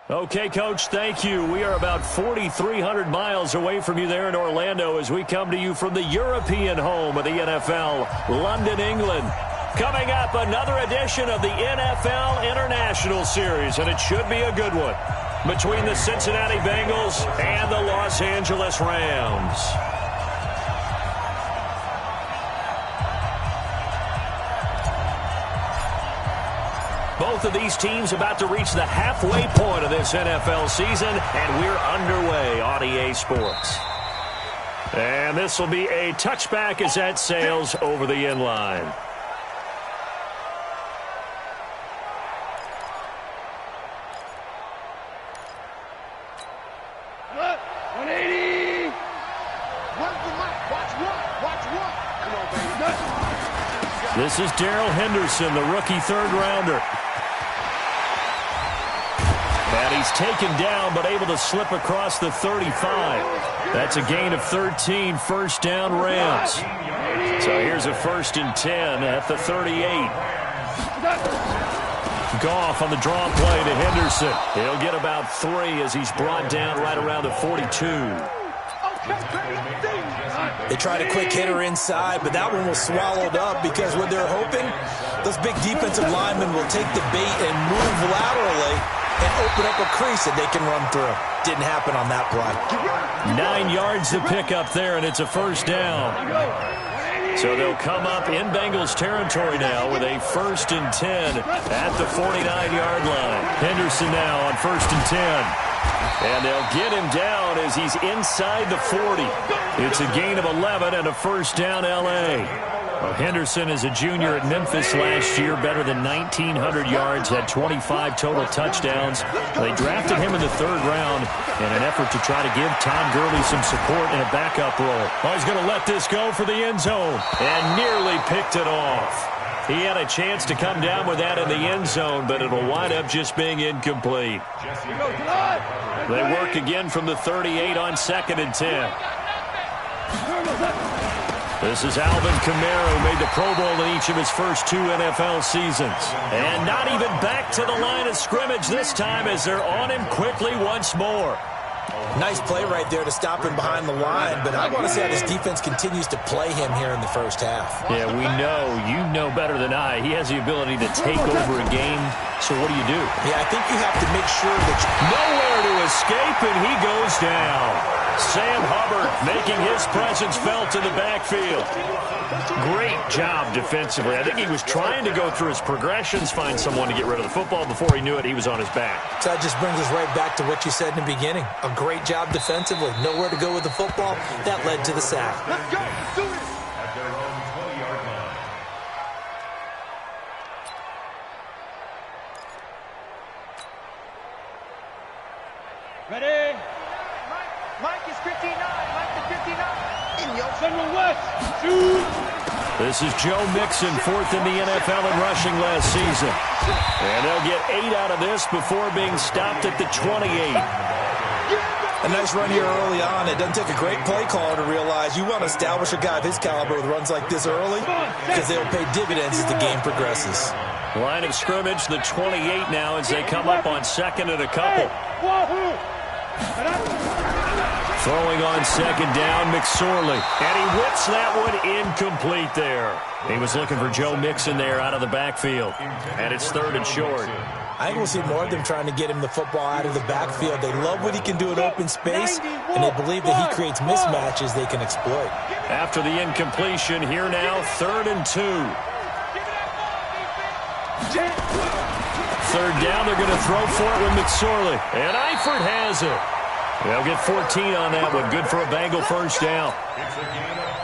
Okay, Coach, thank you. We are about 4,300 miles away from you there in Orlando as we come to you from the European home of the NFL, London, England. Coming up, another edition of the NFL International Series, and it should be a good one, between the Cincinnati Bengals and the Los Angeles Rams. Both of these teams about to reach the halfway point of this NFL season, and we're underway on EA Sports. And this will be a touchback as that sails over the end line. This is Darrell Henderson, the rookie third-rounder. And he's taken down, but able to slip across the 35. That's a gain of 13, first down Rams. So here's a 1st and 10 at the 38. Goff on the draw play to Henderson. He'll get about 3 as he's brought down right around the 42. They tried a quick hitter inside, but that one was swallowed up because what they're hoping, those big defensive linemen will take the bait and move laterally and open up a crease that they can run through. Didn't happen on that play. 9 yards to pick up there, and it's a first down. So they'll come up in Bengals territory now with a 1st and 10 at the 49-yard line. Henderson now on 1st and 10. And they'll get him down as he's inside the 40. It's a gain of 11 and a first down L.A. Well, Henderson is a junior at Memphis last year, better than 1,900 yards, had 25 total touchdowns. They drafted him in the 3rd round in an effort to try to give Todd Gurley some support in a backup role. Oh, he's going to let this go for the end zone and nearly picked it off. He had a chance to come down with that in the end zone, but it'll wind up just being incomplete. They work again from the 38 on 2nd and 10. This is Alvin Kamara, who made the Pro Bowl in each of his first 2 NFL seasons. And not even back to the line of scrimmage this time as they're on him quickly once more. Nice play right there to stop him behind the line, but I want to see how this defense continues to play him here in the first half. Yeah, we know. You know better than I. He has the ability to take over a game. So what do you do? Yeah, I think you have to make sure that nowhere to escape, and he goes down. Sam Hubbard making his presence felt in the backfield. Great job defensively. I think he was trying to go through his progressions, find someone to get rid of the football. Before he knew it, he was on his back. So that just brings us right back to what you said in the beginning. A great job defensively. Nowhere to go with the football. That led to the sack. Let's go. Do it. Ready? Mike is 59. Mike is 59. In your Federal West. Shoot. This is Joe Mixon, 4th in the NFL in rushing last season. And they'll get 8 out of this before being stopped at the 28. A nice run here early on. It doesn't take a great play caller to realize you want to establish a guy of his caliber with runs like this early because they'll pay dividends as the game progresses. Line of scrimmage, the 28 now as they come up on 2nd and a couple. Throwing on 2nd down, McSorley. And he whips that one incomplete there. He was looking for Joe Mixon there out of the backfield. And it's 3rd and short. I think we'll see more of them trying to get him the football out of the backfield. They love what he can do in open space, and they believe that he creates mismatches they can exploit. After the incompletion, here now, 3rd and 2. 3rd down, they're going to throw for it with McSorley. And Eifert has it. They'll get 14 on that one. Good for a Bengal first down.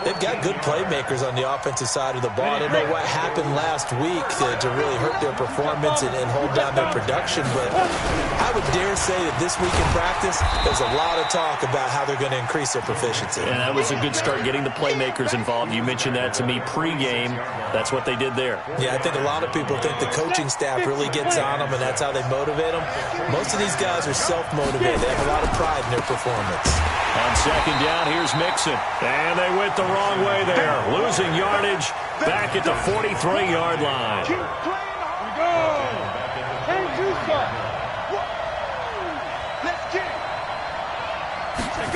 They've got good playmakers on the offensive side of the ball. I don't know what happened last week to really hurt their performance and hold down their production, but I would dare say that this week in practice, there's a lot of talk about how they're going to increase their proficiency. And that was a good start, getting the playmakers involved. You mentioned that to me pregame. That's what they did there. Yeah, I think a lot of people think the coaching staff really gets on them, and that's how they motivate them. Most of these guys are self-motivated. They have a lot of pride in their performance. On 2nd down, here's Mixon. And they went the wrong way there. Losing yardage back at the 43-yard line.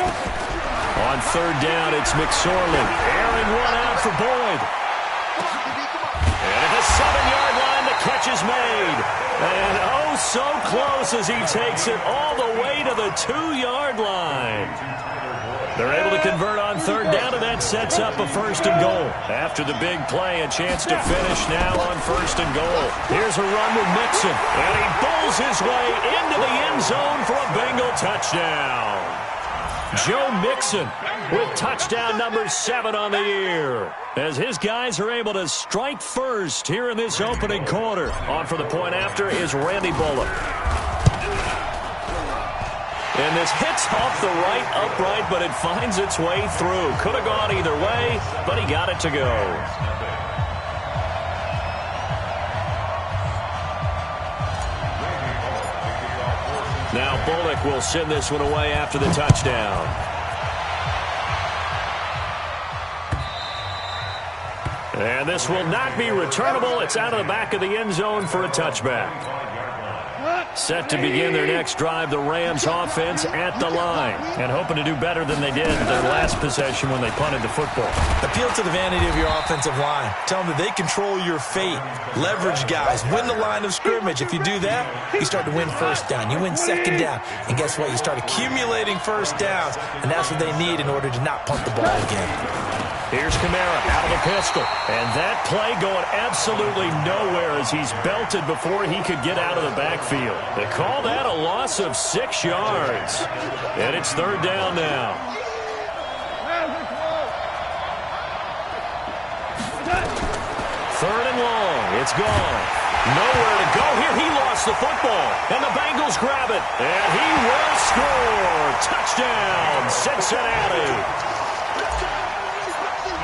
On third down, it's McSorley. Airing one out for Boyd. And at the 7-yard line, the catch is made. And oh, so close as he takes it all the way to the 2-yard line. They're able to convert on third down, and that sets up a first and goal. After the big play, a chance to finish now on first and goal. Here's a run with Mixon, and he bowls his way into the end zone for a Bengal touchdown. Joe Mixon with touchdown number 7 on the year, as his guys are able to strike first here in this opening quarter. On for the point after is Randy Bullock. And this hits off the right upright, but it finds its way through. Could have gone either way, but he got it to go. Now Bullock will send this one away after the touchdown. And this will not be returnable. It's out of the back of the end zone for a touchback. Set to begin their next drive, the Rams offense at the line. And hoping to do better than they did their last possession when they punted the football. Appeal to the vanity of your offensive line. Tell them that they control your fate. Leverage guys. Win the line of scrimmage. If you do that, you start to win first down. You win second down. And guess what? You start accumulating first downs. And that's what they need in order to not punt the ball again. Here's Kamara out of the pistol. And that play going absolutely nowhere as he's belted before he could get out of the backfield. They call that a loss of 6 yards. And it's third down now. Third and long. It's gone. Nowhere to go here. He lost the football. And the Bengals grab it. And he will score. Touchdown, Cincinnati.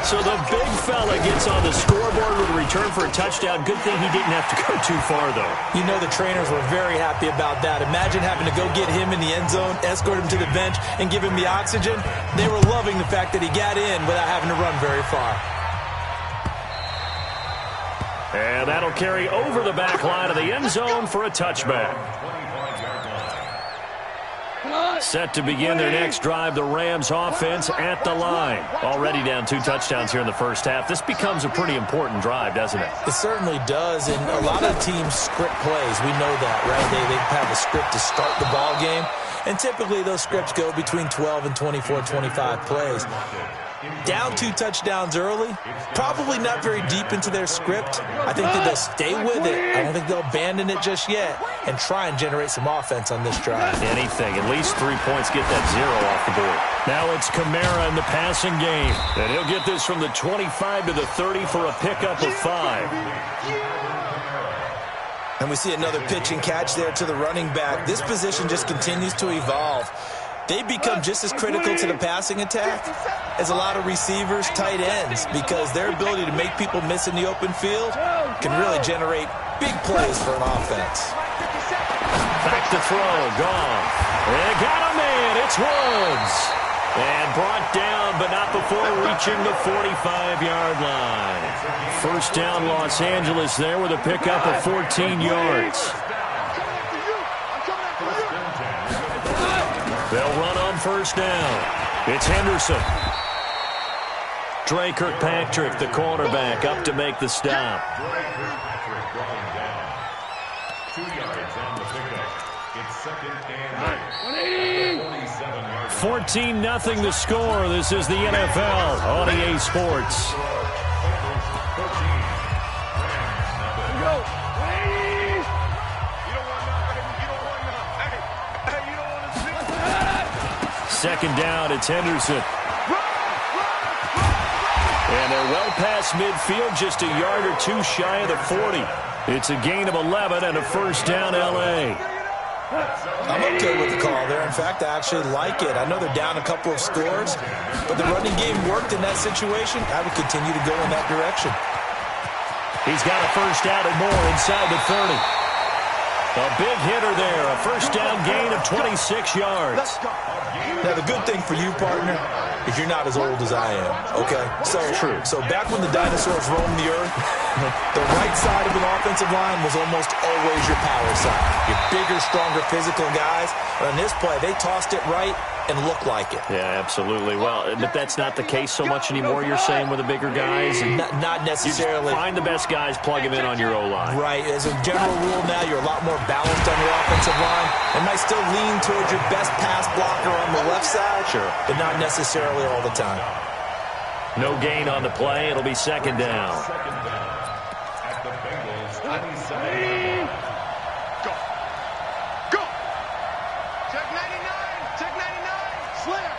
So the big fella gets on the scoreboard with a return for a touchdown. Good thing he didn't have to go too far, though. You know the trainers were very happy about that. Imagine having to go get him in the end zone, escort him to the bench, and give him the oxygen. They were loving the fact that he got in without having to run very far. And that'll carry over the back line of the end zone for a touchback. Set to begin their next drive, the Rams offense at the line. Already down 2 touchdowns here in the first half. This becomes a pretty important drive, doesn't it? It certainly does, and a lot of teams script plays. We know that, right? They have a script to start the ball game, and typically those scripts go between 12 and 24, 25 plays. Down 2 touchdowns early, probably not very deep into their script. I think that they'll stay with it. I don't think they'll abandon it just yet and try and generate some offense on this drive. Anything. At least 3 points, get that 0 off the board. Now it's Kamara in the passing game. And he'll get this from the 25 to the 30 for a pickup of 5. And we see another pitch and catch there to the running back. This position just continues to evolve. They become just as critical to the passing attack as a lot of receivers, tight ends, because their ability to make people miss in the open field can really generate big plays for an offense. Back to throw, gone. They got a man, it's Woods. And brought down, but not before reaching the 45-yard line. First down, Los Angeles there with a pickup of 14 yards. They'll run on first down. It's Henderson. Dre Kirkpatrick, the cornerback, up to make the stop. 14-0 the score. This is the NFL on EA Sports. Second down, it's Henderson. And they're well past midfield, just a yard or 2 shy of the 40. It's a gain of 11 and a first down, L.A. I'm okay with the call there. In fact, I actually like it. I know they're down a couple of scores, but the running game worked in that situation. I would continue to go in that direction. He's got a first down and more inside the 30. A big hitter there, a first down gain of 26 yards. Now, the good thing for you, partner, is you're not as old as I am, okay? So back when the dinosaurs roamed the earth, the right side of an offensive line was almost always your power side. Your bigger, stronger, physical guys. But on this play, they tossed it right, and look like it. Yeah, absolutely. Well, but that's not the case so much anymore, you're saying, with the bigger guys? Not necessarily. You find the best guys, plug them in on your O-line. Right. As a general rule now, you're a lot more balanced on your offensive line. It might still lean towards your best pass blocker on the left side, sure, but not necessarily all the time. No gain on the play. It'll be second down. At the Bengals, 97. Go. Check 99. Check 99. Slam.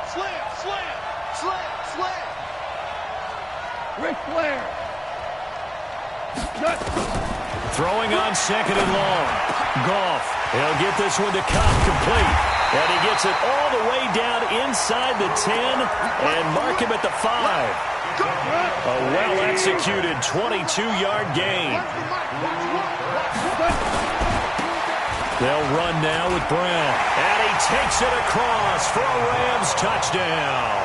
Ric Flair. Throwing on second and long. Goff. He'll get this one to Cobb complete. And he gets it all the way down inside the 10 and mark him at the 5. A well-executed 22-yard gain. They'll run now with Brown. And he takes it across for a Rams touchdown.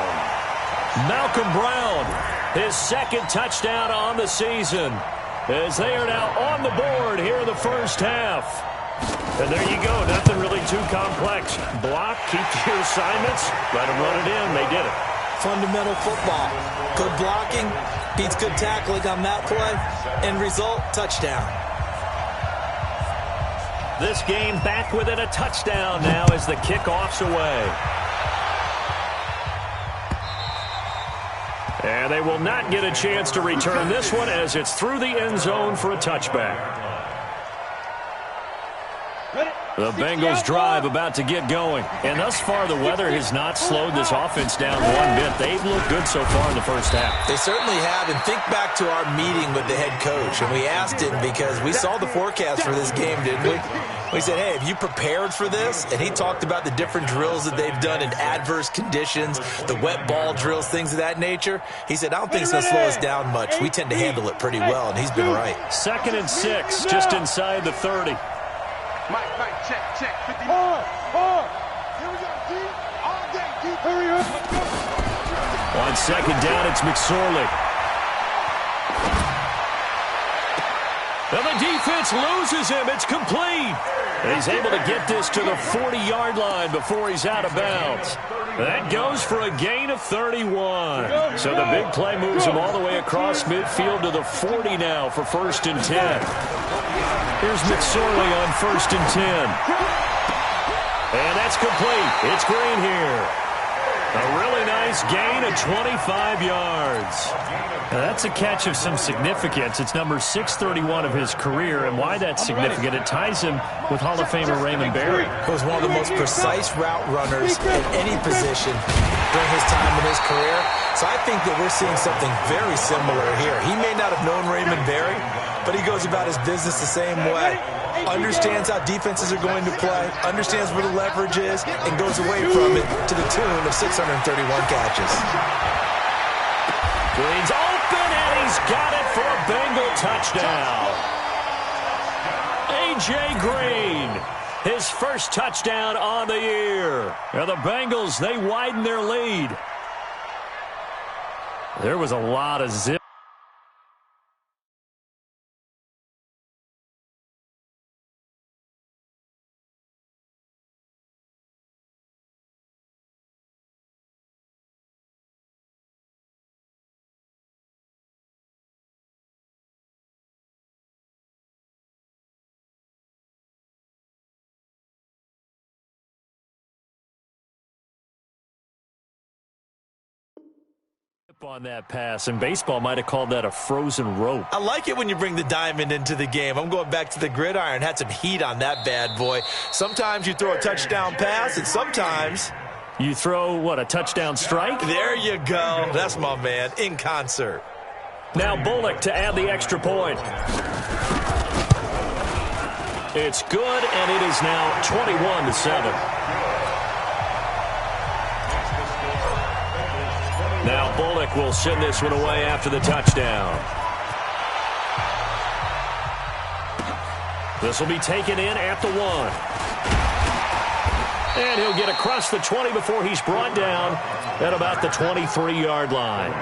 Malcolm Brown, his second touchdown on the season, as they are now on the board here in the first half. And there you go. Nothing really too complex. Block, keep to your assignments, let them run it in. They did it. Fundamental football. Good blocking beats good tackling on that play. End result, touchdown. This game back within a touchdown now as the kickoff's away. And they will not get a chance to return this one as it's through the end zone for a touchback. The Bengals drive about to get going. And thus far, the weather has not slowed this offense down one bit. They've looked good so far in the first half. They certainly have. And think back to our meeting with the head coach. And we asked him because we saw the forecast for this game, didn't we? We said, hey, have you prepared for this? And he talked about the different drills that they've done in adverse conditions, the wet ball drills, things of that nature. He said, I don't think it's going to slow us down much. We tend to handle it pretty well, and he's been right. 2nd and 6, just inside the 30. Mike, check. 50. Here we go, D. All day, D. Hurry up. On second down, it's McSorley. And the defense loses him. It's complete. And he's able to get this to the 40-yard line before he's out of bounds. That goes for a gain of 31. So the big play moves him all the way across midfield to the 40 now for 1st and 10. Here's McSorley on 1st and 10. And that's complete. It's Green here. A really nice gain of 25 yards. Now that's a catch of some significance. It's number 631 of his career, and why that's significant, it ties him with Hall of Famer Raymond Berry. He was one of the most precise route runners at any position during his time in his career. So I think that we're seeing something very similar here. He may not have known Raymond Berry, but he goes about his business the same way. Understands how defenses are going to play, understands where the leverage is, and goes away from it to the tune of 631 catches. Green's open, and he's got it for a Bengal touchdown. A.J. Green, his first touchdown on the year. Now the Bengals, they widen their lead. There was a lot of zip. On that pass, and baseball might have called that a frozen rope. I like it when you bring the diamond into the game. I'm going back to the gridiron. Had some heat on that bad boy. Sometimes you throw a touchdown pass, and sometimes you throw, what, a touchdown strike? There you go. That's my man, in concert. Now Bullock to add the extra point. It's good, and it is now 21-7. Now Bullock will send this one away after the touchdown. This will be taken in at the 1. And he'll get across the 20 before he's brought down at about the 23-yard line.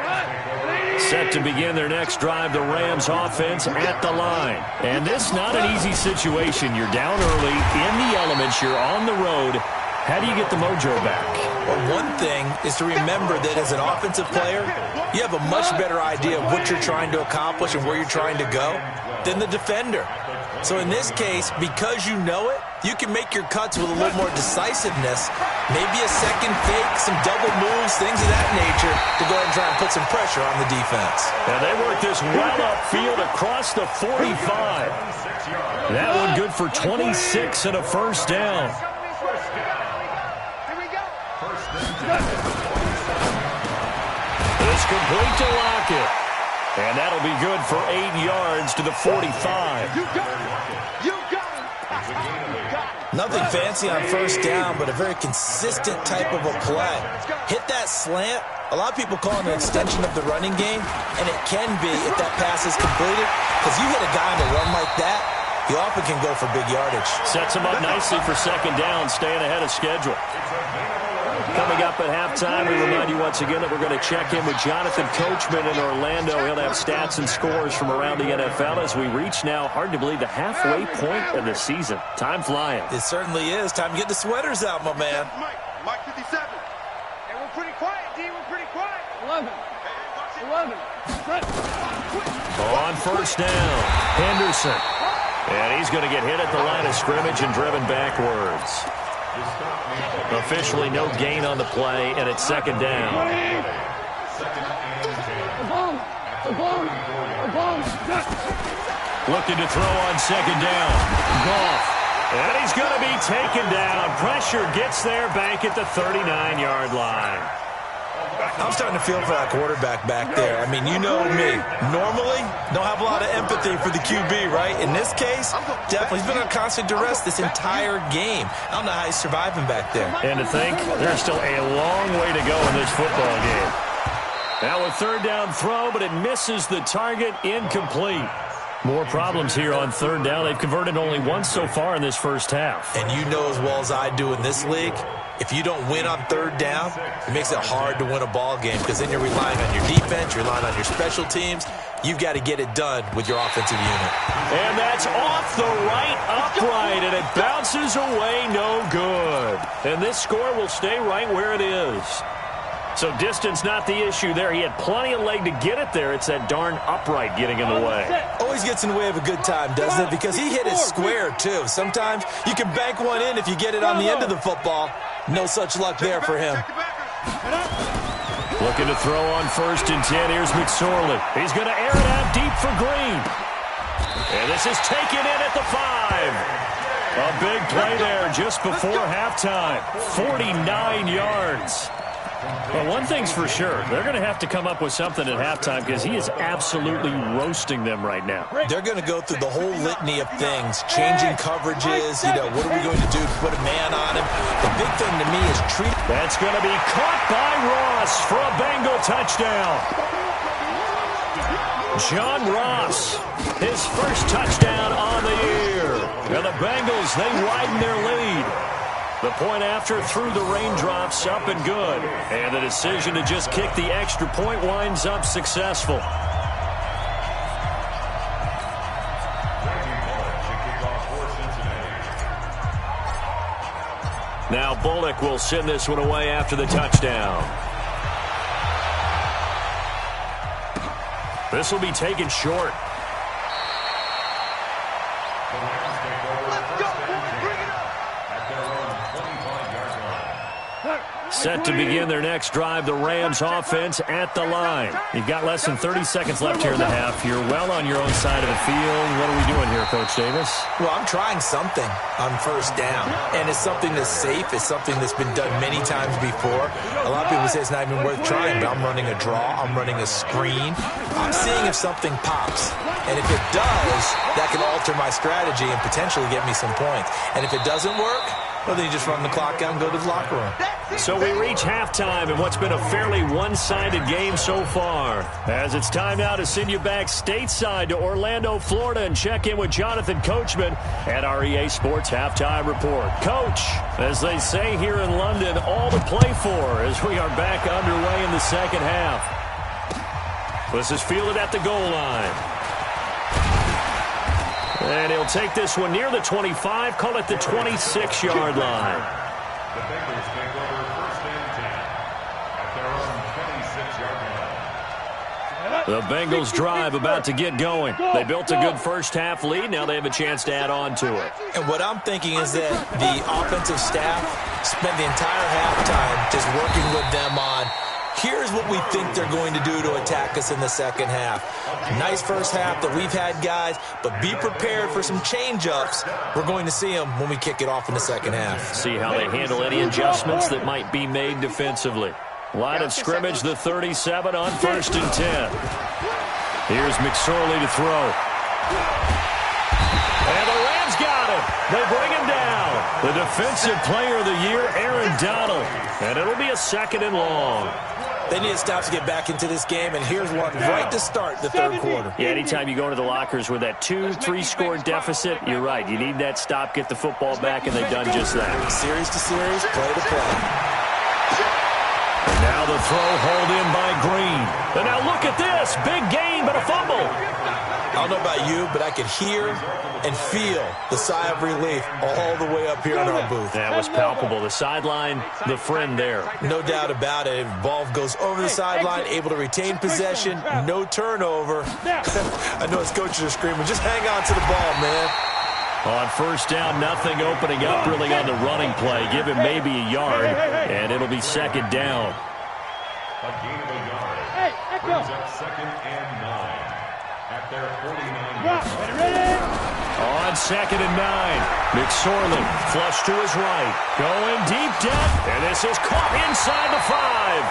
Set to begin their next drive, the Rams offense at the line. And this not an easy situation. You're down early, in the elements, you're on the road. How do you get the mojo back? Well, one thing is to remember that as an offensive player, you have a much better idea of what you're trying to accomplish and where you're trying to go than the defender. So in this case, because you know it, you can make your cuts with a little more decisiveness, maybe a second fake, some double moves, things of that nature, to go ahead and try and put some pressure on the defense. And they work this well upfield across the 45. That one good for 26 and a first down. It's complete to Lockett. And that'll be good for 8 yards to the 45. Nothing fancy on first down, but a very consistent type of a play. Hit that slant. A lot of people call it an extension of the running game, and it can be if that pass is completed, because you hit a guy on a run like that, he often can go for big yardage. Sets him up nicely for second down, staying ahead of schedule. Coming up at halftime, we remind you once again that we're going to check in with Jonathan Coachman in Orlando. He'll have stats and scores from around the NFL as we reach now, hard to believe, the halfway point of the season. Time flying. It certainly is. Time to get the sweaters out, my man. Mike 57. And we're pretty quiet, D. We're pretty quiet. 11. On first down, Henderson. And he's going to get hit at the line of scrimmage and driven backwards. Officially no gain on the play, and it's second down. Looking to throw on second down. Goff. And he's going to be taken down. Pressure gets there back at the 39-yard line. I'm starting to feel for that quarterback back there. I mean, you know me. Normally, don't have a lot of empathy for the QB, right? In this case, definitely. He's been on constant duress this entire game. I don't know how he's surviving back there. And to think, there's still a long way to go in this football game. Now a third down throw, but it misses the target, incomplete. More problems here on third down. They've converted only once so far in this first half. And you know as well as I do in this league, if you don't win on third down, it makes it hard to win a ball game because then you're relying on your defense, you're relying on your special teams. You've got to get it done with your offensive unit. And that's off the right upright, and it bounces away, no good. And this score will stay right where it is. So distance not the issue there. He had plenty of leg to get it there. It's that darn upright getting in the way. Always gets in the way of a good time, doesn't it? Because he hit it square, too. Sometimes you can bank one in if you get it on the end of the football. No such luck there for him. Looking to throw on first and 10. Here's McSorley. He's going to air it out deep for Green. And this is taken in at the 5. A big play there just before halftime. 49 yards. Well, one thing's for sure. They're going to have to come up with something at halftime because he is absolutely roasting them right now. They're going to go through the whole litany of things, changing coverages, what are we going to do to put a man on him? The big thing to me is treat. That's going to be caught by Ross for a Bengal touchdown. John Ross, his first touchdown on the year. And the Bengals, they widen their lead. The point after through the raindrops, up and good. And the decision to just kick the extra point winds up successful. Now Bullock will send this one away after the touchdown. This will be taken short. Set to begin their next drive, the Rams offense at the line. You've got less than 30 seconds left here in the half. You're well on your own side of the field. What are we doing here, Coach Davis? Well, I'm trying something on first down, and it's something that's safe. It's something that's been done many times before. A lot of people say it's not even worth trying, but I'm running a draw. I'm running a screen. I'm seeing if something pops, and if it does, that can alter my strategy and potentially get me some points. And if it doesn't work, well, then you just run the clock out and go to the locker room. So we reach halftime in what's been a fairly one-sided game so far. As it's time now to send you back stateside to Orlando, Florida, and check in with Jonathan Coachman at our EA Sports Halftime Report. Coach, as they say here in London, all to play for as we are back underway in the second half. This is fielded at the goal line. And he'll take this one near the 25, call it the 26-yard line. The Bengals take over 1st and 10 at their own 26-yard line. The Bengals drive about to get going. They built a good first-half lead. Now they have a chance to add on to it. And what I'm thinking is that the offensive staff spent the entire halftime just working with them on, here's what we think they're going to do to attack us in the second half. Nice first half that we've had, guys, but be prepared for some change-ups. We're going to see them when we kick it off in the second half. See how they handle any adjustments that might be made defensively. Line of scrimmage, the 37 on 1st and 10. Here's McSorley to throw. And the Rams got him. They bring him down. The defensive player of the year, Aaron Donald. And it'll be a 2nd and long. They need to stop to get back into this game, and here's one right to start the third quarter. Yeah, anytime you go to the lockers with that 2-3 score deficit, you're right. You need that stop, get the football back, and they've done just that. Series to series, play to play. And now the throw hauled in by Green. And now look at this. Big gain, but a fumble. I don't know about you, but I could hear and feel the sigh of relief all the way up here in our booth. That was palpable. The sideline, the friend there. No doubt about it. Ball goes over the sideline, able to retain possession, no turnover. I know his coaches are screaming, just hang on to the ball, man. On 1st down, nothing opening up really on the running play. Give him maybe a yard, and it'll be 2nd down. A gain of a yard brings up 2nd and 9 at their 49-yard line. On 2nd and 9, McSorley flush to his right. Going deep depth, and this is caught inside the 5.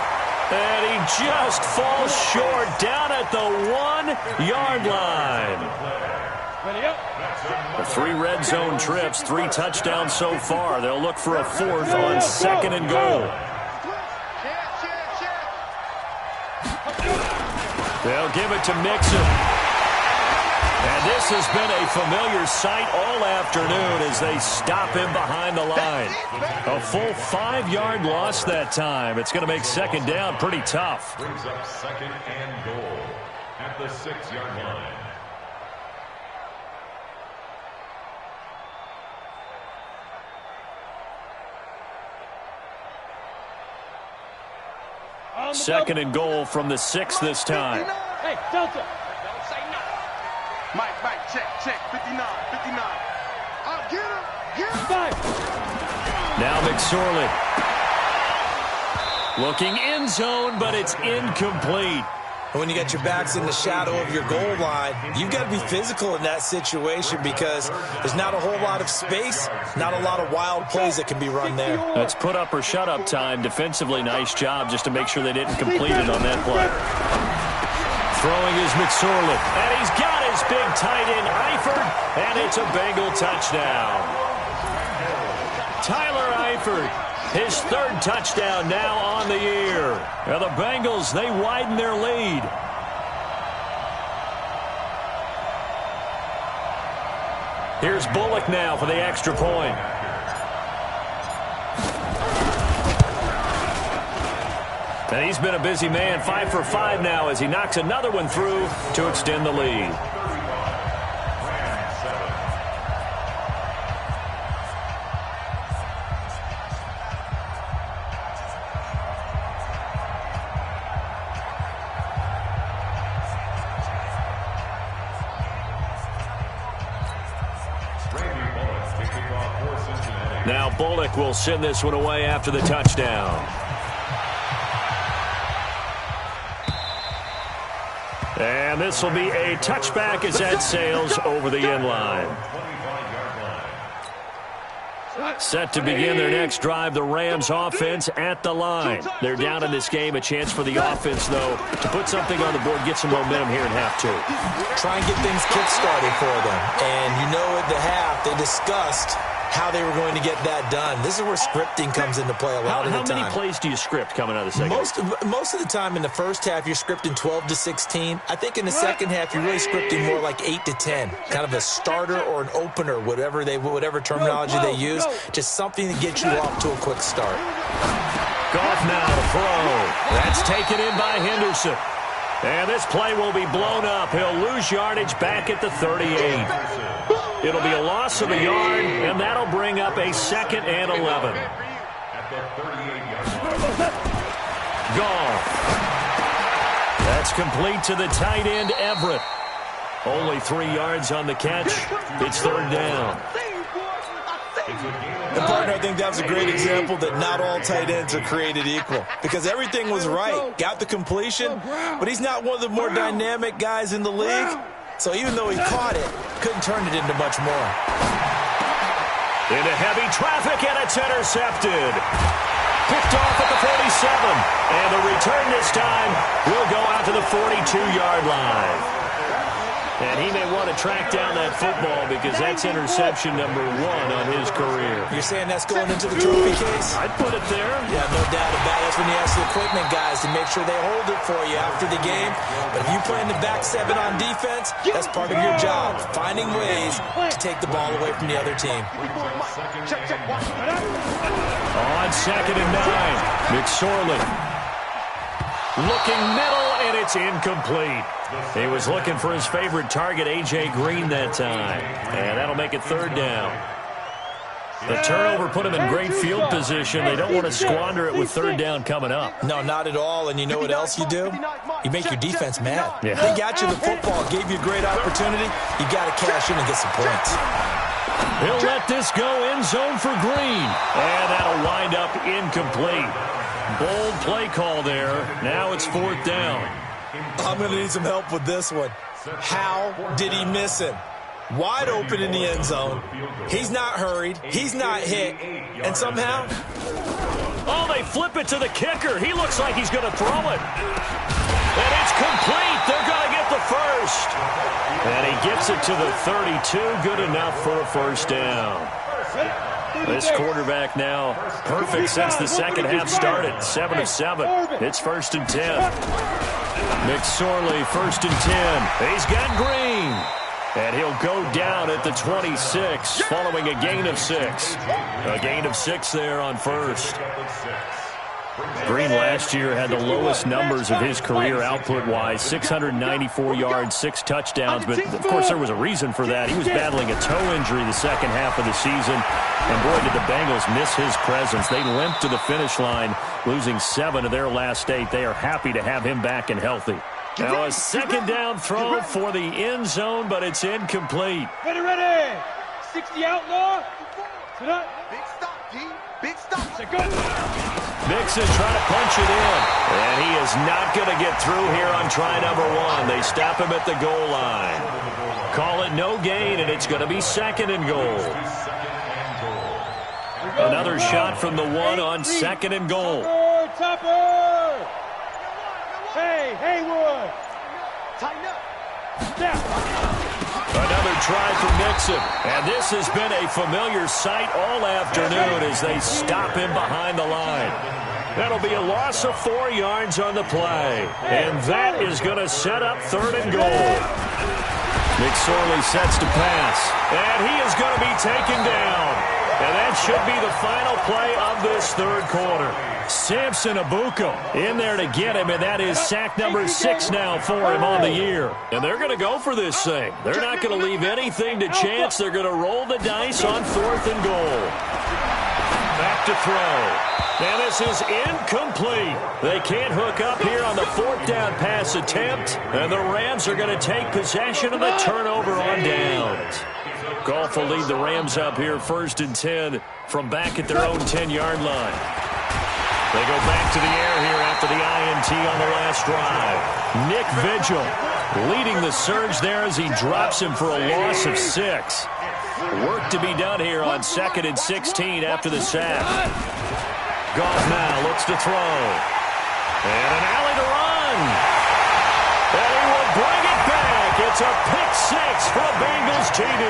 And he just falls short down at the 1-yard line. The 3 red zone trips, 3 touchdowns so far. They'll look for a 4th on 2nd and goal. They'll give it to Mixon. And this has been a familiar sight all afternoon as they stop him behind the line. A full 5-yard loss that time. It's going to make 2nd down pretty tough. Brings up 2nd and goal at the 6-yard line. Second and goal from the 6 this time. Hey, Delta. Don't say nothing. Mike, check. 59. I'll get him. Now McSorley. Looking end zone, but it's incomplete. When you got your backs in the shadow of your goal line, you've got to be physical in that situation because there's not a whole lot of space, not a lot of wild plays that can be run there. That's put up or shut up time. Defensively, nice job just to make sure they didn't complete it on that play. Throwing is McSorley. And he's got his big tight end, Eifert, and it's a Bengal touchdown. Tyler Eifert. His 3rd touchdown now on the year. Now the Bengals, they widen their lead. Here's Bullock now for the extra point. And he's been a busy man, 5 for 5 now as he knocks another one through to extend the lead. Now Bullock will send this one away after the touchdown. And this will be a touchback as that sails over the end line. Set to begin their next drive, the Rams offense at the line. They're down in this game. A chance for the offense, though, to put something on the board, get some momentum here in half 2. Try and get things kick-started for them. And you know at the half, they discussed how they were going to get that done. This is where scripting comes into play a lot of the time. How many plays do you script coming out of the second? Most of the time in the first half, you're scripting 12 to 16. I think in the second half, you're really scripting more like 8 to 10. Kind of a starter or an opener, whatever terminology they use. Just something to get you off to a quick start. Goff now to throw. That's taken in by Henderson. And this play will be blown up. He'll lose yardage back at the 38. It'll be a loss of a yard, and that'll bring up a 2nd and 11. at the 38-yard line. Goff. That's complete to the tight end, Everett. Only 3 yards on the catch. It's third down. And partner, I think that was a great example that not all tight ends are created equal, because everything was right. Got the completion, but he's not one of the more dynamic guys in the league. So even though he caught it, couldn't turn it into much more. Into heavy traffic, and it's intercepted. Picked off at the 47. And the return this time will go out to the 42-yard line. And he may want to track down that football because that's interception number 1 on his career. You're saying that's going into the trophy case? I'd put it there. Yeah, no doubt about it. That's when you ask the equipment guys to make sure they hold it for you after the game. But if you play in the back 7 on defense, that's part of your job, finding ways to take the ball away from the other team. On 2nd and 9, McSorley. Looking middle, and it's incomplete. He was looking for his favorite target, A.J. Green, that time. And that'll make it third down. The turnover put him in great field position. They don't want to squander it with third down coming up. No, not at all. And you know what else you do? You make your defense mad. Yeah. They got you the football, gave you a great opportunity. You got to cash in and get some points. He'll let this go end zone for Green. And that'll wind up incomplete. Bold play call there. Now it's 4th down. I'm going to need some help with this one. How did he miss him? Wide open in the end zone. He's not hurried. He's not hit. And somehow... Oh, they flip it to the kicker. He looks like he's going to throw it. And it's complete. They're going to get the first. And he gets it to the 32. Good enough for a first down. This quarterback now perfect since the second half started. 7 of 7. It's 1st and 10. McSorley, 1st and 10. He's got Green. And he'll go down at the 26 following a gain of 6. A gain of 6 there on first. Green last year had the lowest numbers of his career output-wise, 694 yards, 6 touchdowns. But, of course, there was a reason for that. He was battling a toe injury the second half of the season. And, boy, did the Bengals miss his presence. They limped to the finish line, losing 7 of their last 8. They are happy to have him back and healthy. Now a 2nd down throw for the end zone, but it's incomplete. Ready. 60 outlaw. Big stop, G. Big stop. Mixon trying to punch it in. And he is not going to get through here on try number 1. They stop him at the goal line. Call it no gain, and it's going to be 2nd and goal. Another shot from the 1 on 2nd and goal. Topper! Hey, Haywood! Tighten up! Step! Another try for Mixon. And this has been a familiar sight all afternoon as they stop him behind the line. That'll be a loss of 4 yards on the play. And that is going to set up 3rd and goal. McSorley sets to pass. And he is going to be taken down. And that should be the final play of this 3rd quarter. Samson Abuko in there to get him, and that is sack number 6 now for him on the year. And they're going to go for this thing. They're not going to leave anything to chance. They're going to roll the dice on 4th and goal. Back to throw. And this is incomplete. They can't hook up here on the 4th down pass attempt, and the Rams are going to take possession of the turnover on downs. Goff will lead the Rams up here 1st and 10 from back at their own 10-yard line. They go back to the air here after the INT on the last drive. Nick Vigil leading the surge there as he drops him for a loss of 6. Work to be done here on 2nd and 16 after the sack. Goff now looks to throw. And an alley to run. And he will bring it back. It's a pick 6 for a Bengals TD.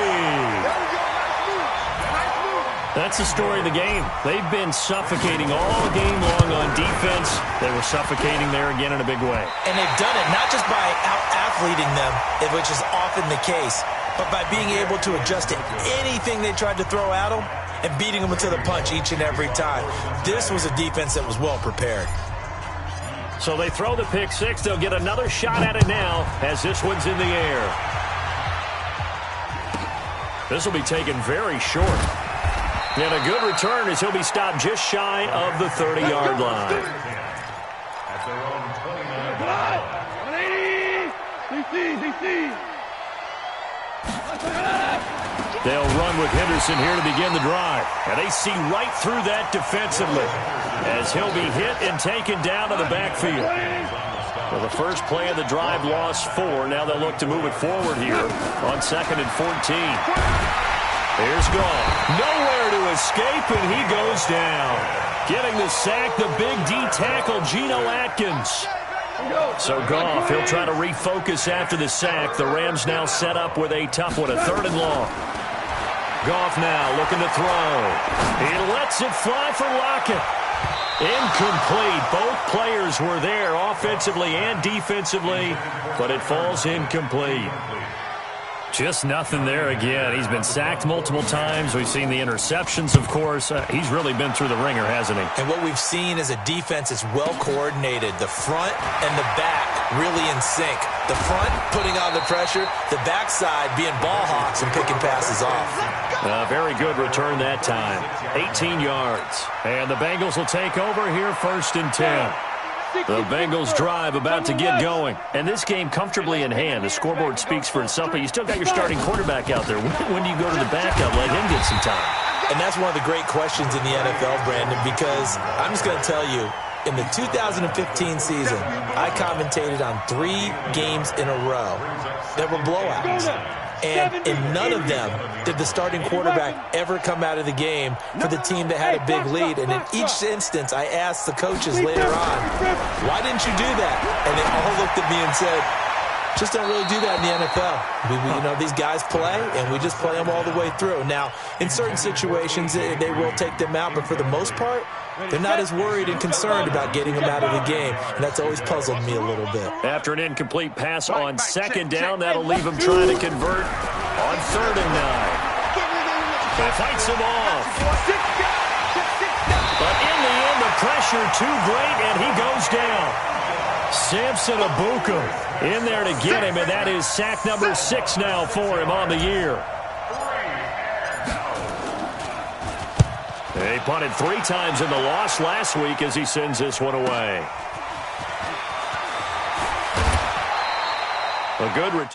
That's the story of the game. They've been suffocating all game long on defense. They were suffocating there again in a big way. And they've done it not just by out-athleting them, which is often the case, but by being able to adjust to anything they tried to throw at them and beating them to the punch each and every time. This was a defense that was well prepared. So they throw the pick 6. They'll get another shot at it now as this one's in the air. This will be taken very short. And a good return as he'll be stopped just shy of the 30-yard line. At their own 29-yard line. They'll run with Henderson here to begin the drive. And they see right through that defensively as he'll be hit and taken down to the backfield. Well, the first play of the drive lost 4. Now they'll look to move it forward here on 2nd and 14. Here's Goff. Nowhere to escape, and he goes down. Getting the sack, the big D tackle, Geno Atkins. So Goff, he'll try to refocus after the sack. The Rams now set up with a tough one, a 3rd and long. Goff now looking to throw. He lets it fly for Lockett. Incomplete. Both players were there offensively and defensively, but it falls incomplete. Just nothing there again. He's been sacked multiple times. We've seen the interceptions, of course. He's really been through the ringer, hasn't he? And what we've seen is a defense is well coordinated. The front and the back really in sync. The front putting on the pressure, the backside being ball hawks and picking passes off. Very good return that time. 18 yards. And the Bengals will take over here 1st and 10. The Bengals drive about to get going. And this game comfortably in hand. The scoreboard speaks for itself, but you still got your starting quarterback out there. When do you go to the backup? Let him get some time. And that's one of the great questions in the NFL, Brandon, because I'm just going to tell you, in the 2015 season, I commentated on 3 games in a row that were blowouts. And in none of them did the starting quarterback ever come out of the game for the team that had a big lead. And in each instance, I asked the coaches later on, why didn't you do that? And they all looked at me and said, just don't really do that in the NFL. These guys play, and we just play them all the way through. Now, in certain situations, they will take them out, but for the most part, they're not as worried and concerned about getting them out of the game, and that's always puzzled me a little bit. After an incomplete pass on 2nd down, that'll leave him trying to convert on 3rd and 9. He fights him off. But in the end, the pressure too great, and he goes down. Samson Abuka in there to get him, and that is sack number 6 now for him on the year. He punted 3 times in the loss last week as he sends this one away. A good return.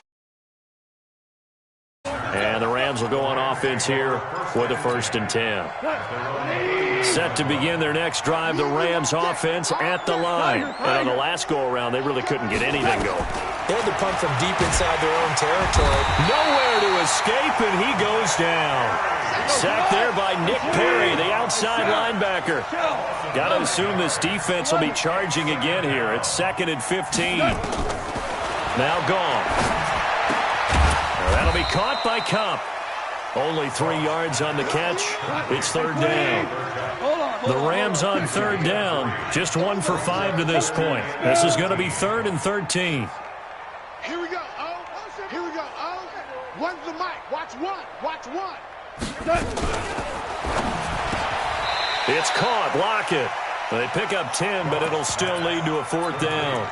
And the Rams will go on offense here with a 1st and 10. Set to begin their next drive, the Rams offense at the line. And on the last go-around, they really couldn't get anything going. They had to punt from deep inside their own territory. Nowhere to escape, and he goes down. Sacked there by Nick Perry, the outside linebacker. Got to assume this defense will be charging again here. It's 2nd and 15. Now gone. That'll be caught by Kupp. Only 3 yards on the catch. It's 3rd down. The Rams on 3rd down. Just 1 for 5 to this point. This is going to be 3rd and 13. Here we go, O. Here we go, O. One's the mic. Watch 1. Watch 1. It's caught. Lockett. They pick up 10, but it'll still lead to a 4th down.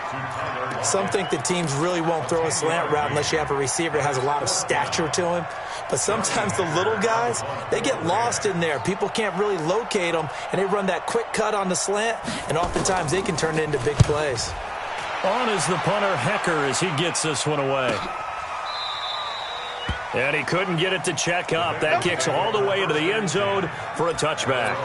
Some think that teams really won't throw a slant route unless you have a receiver that has a lot of stature to him. But sometimes the little guys, they get lost in there. People can't really locate them, and they run that quick cut on the slant, and oftentimes they can turn it into big plays. On is the punter, Hecker, as he gets this one away. And he couldn't get it to check up. That kicks all the way into the end zone for a touchback.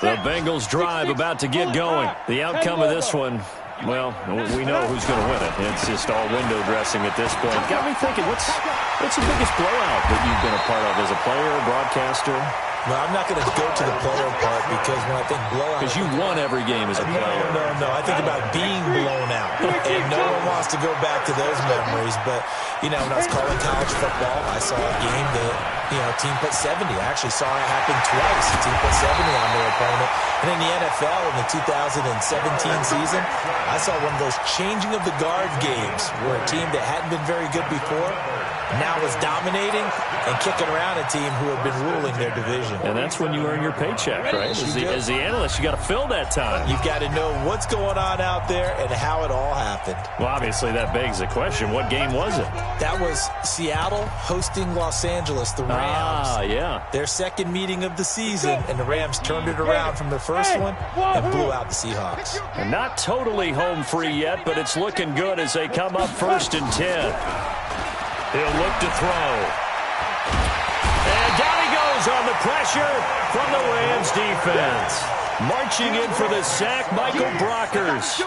The Bengals drive about to get going. The outcome of this one, well, we know who's going to win it. It's just all window dressing at this point. Got me thinking, what's the biggest blowout that you've been a part of as a player, broadcaster? No, I'm not going to go to the player part because when I think blowout... Because you won every game as a player. No. I think about being blown out. And no one wants to go back to those memories. But, when I was calling college football, I saw a game that, a team put 70. I actually saw it happen twice. A team put 70 on their opponent. And in the NFL, in the 2017 season, I saw one of those changing of the guard games where a team that hadn't been very good before now was dominating and kicking around a team who had been ruling their division. And that's when you earn your paycheck, right? As the analyst, you got to fill that time. You've got to know what's going on out there and how it all happened. Well, obviously, that begs the question, what game was it? That was Seattle hosting Los Angeles, the Rams. Ah, yeah. Their second meeting of the season, and the Rams turned it around from their first one and blew out the Seahawks. And not totally home free yet, but it's looking good as they come up 1st and 10. He'll look to throw. And down he goes on the pressure from the Rams defense. Marching in for the sack, Michael Brockers.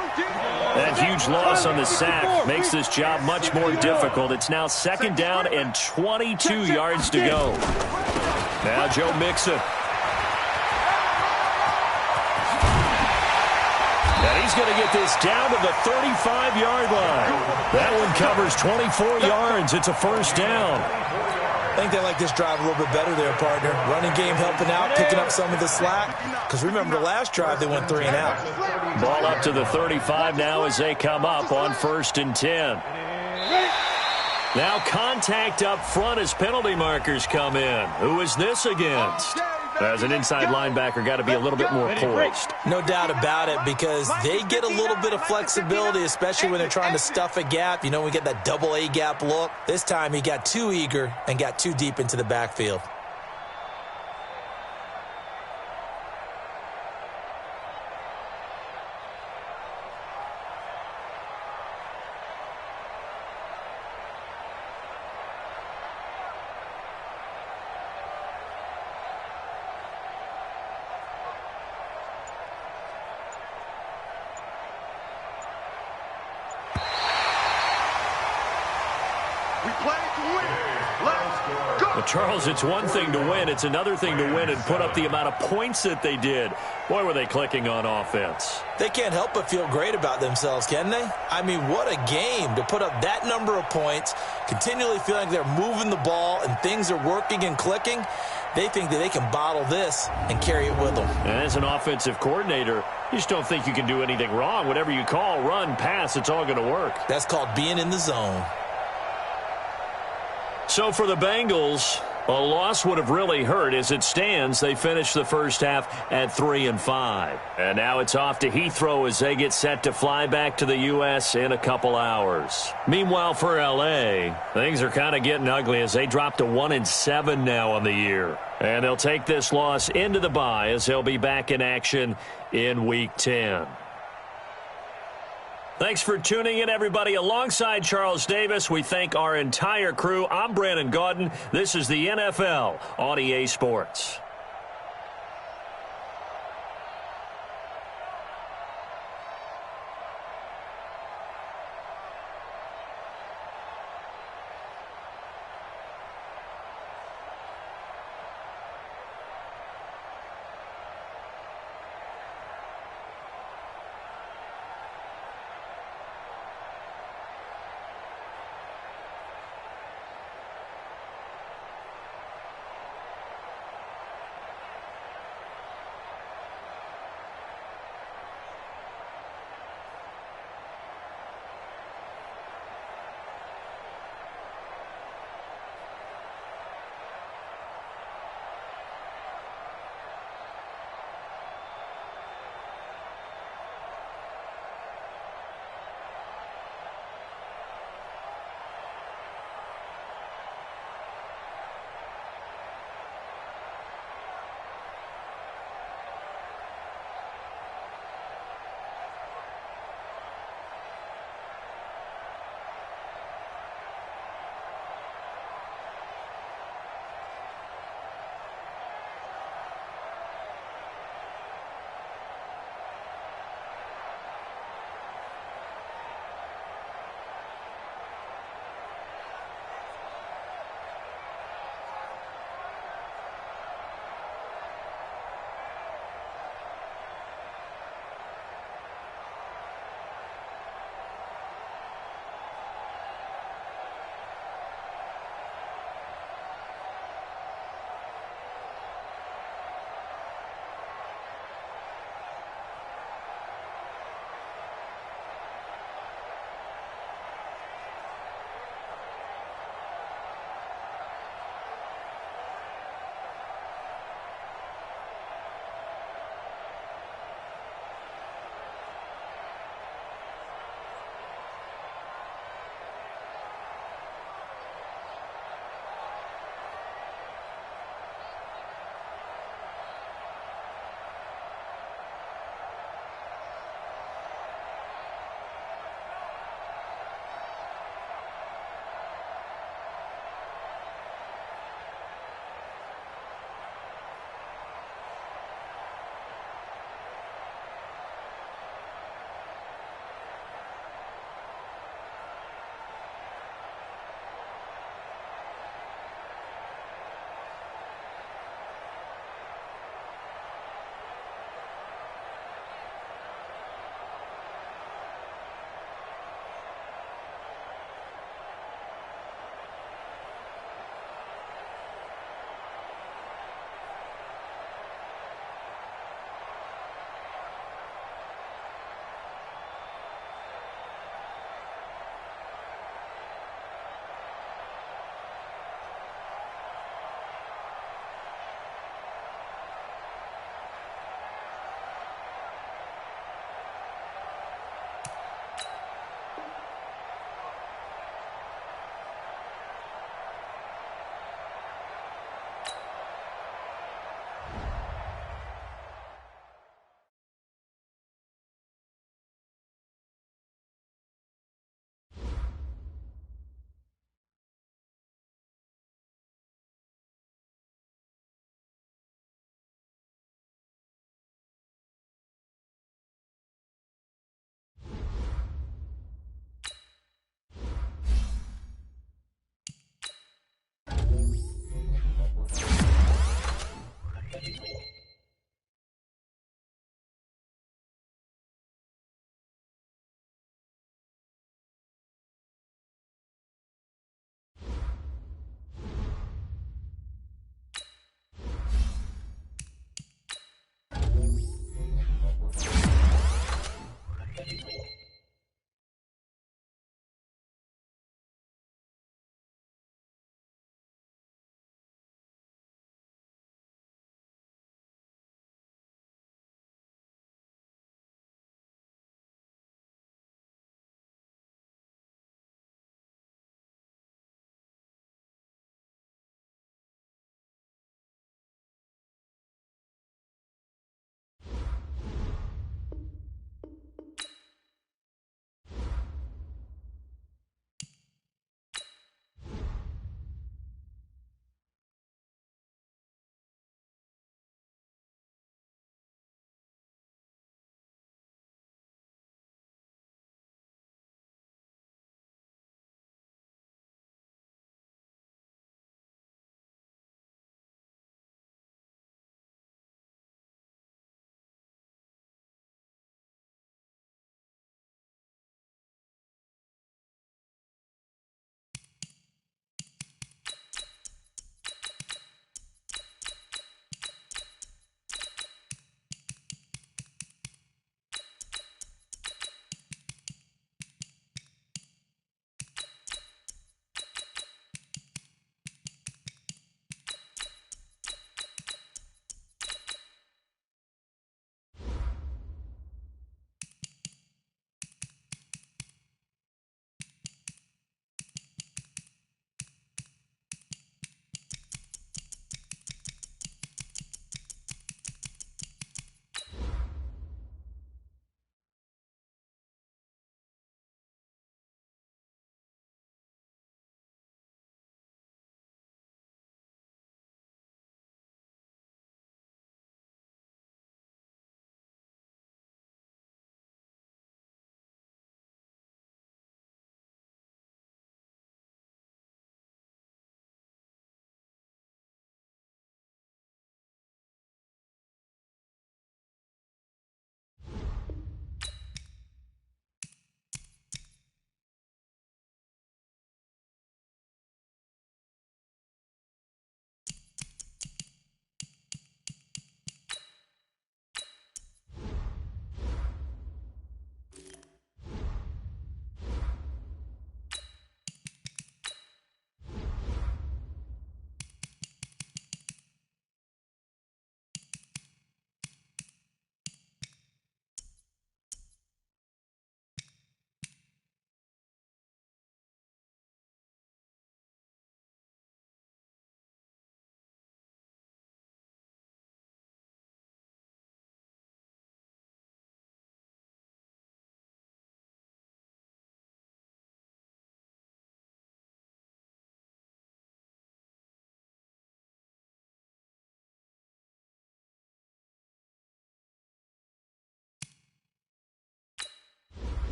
That huge loss on the sack makes this job much more difficult. It's now 2nd down and 22 yards to go. Now Joe Mixon. And he's going to get this down to the 35-yard line. That one covers 24 yards. It's a 1st down. I think they like this drive a little bit better there, partner. Running game helping out, picking up some of the slack. Because remember, the last drive they went 3 and out. Ball up to the 35 now as they come up on 1st and 10. Now contact up front as penalty markers come in. Who is this against? As an inside linebacker, got to be a little bit more poised. No doubt about it, because they get a little bit of flexibility, especially when they're trying to stuff a gap. You know, we get that double A gap look. This time he got too eager and got too deep into the backfield. Charles, it's one thing to win. It's another thing to win and put up the amount of points that they did. Boy, were they clicking on offense. They can't help but feel great about themselves, can they? I mean, what a game to put up that number of points, continually feeling like they're moving the ball and things are working and clicking. They think that they can bottle this and carry it with them. And as an offensive coordinator, you just don't think you can do anything wrong. Whatever you call, run, pass, it's all going to work. That's called being in the zone. So for the Bengals, a loss would have really hurt. As it stands, they finished the first half at 3-5. And now it's off to Heathrow as they get set to fly back to the U.S. in a couple hours. Meanwhile, for L.A., things are kind of getting ugly as they drop to 1-7 now on the year. And they'll take this loss into the bye as they'll be back in action in Week 10. Thanks for tuning in, everybody. Alongside Charles Davis, we thank our entire crew. I'm Brandon Gaudin. This is the NFL on EA Sports.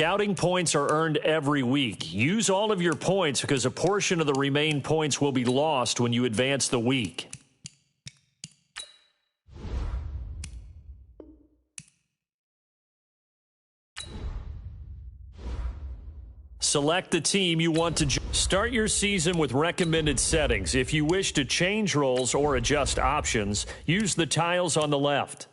Scouting points are earned every week. Use all of your points because a portion of the remaining points will be lost when you advance the week. Select the team you want to join. Start your season with recommended settings. If you wish to change roles or adjust options, use the tiles on the left.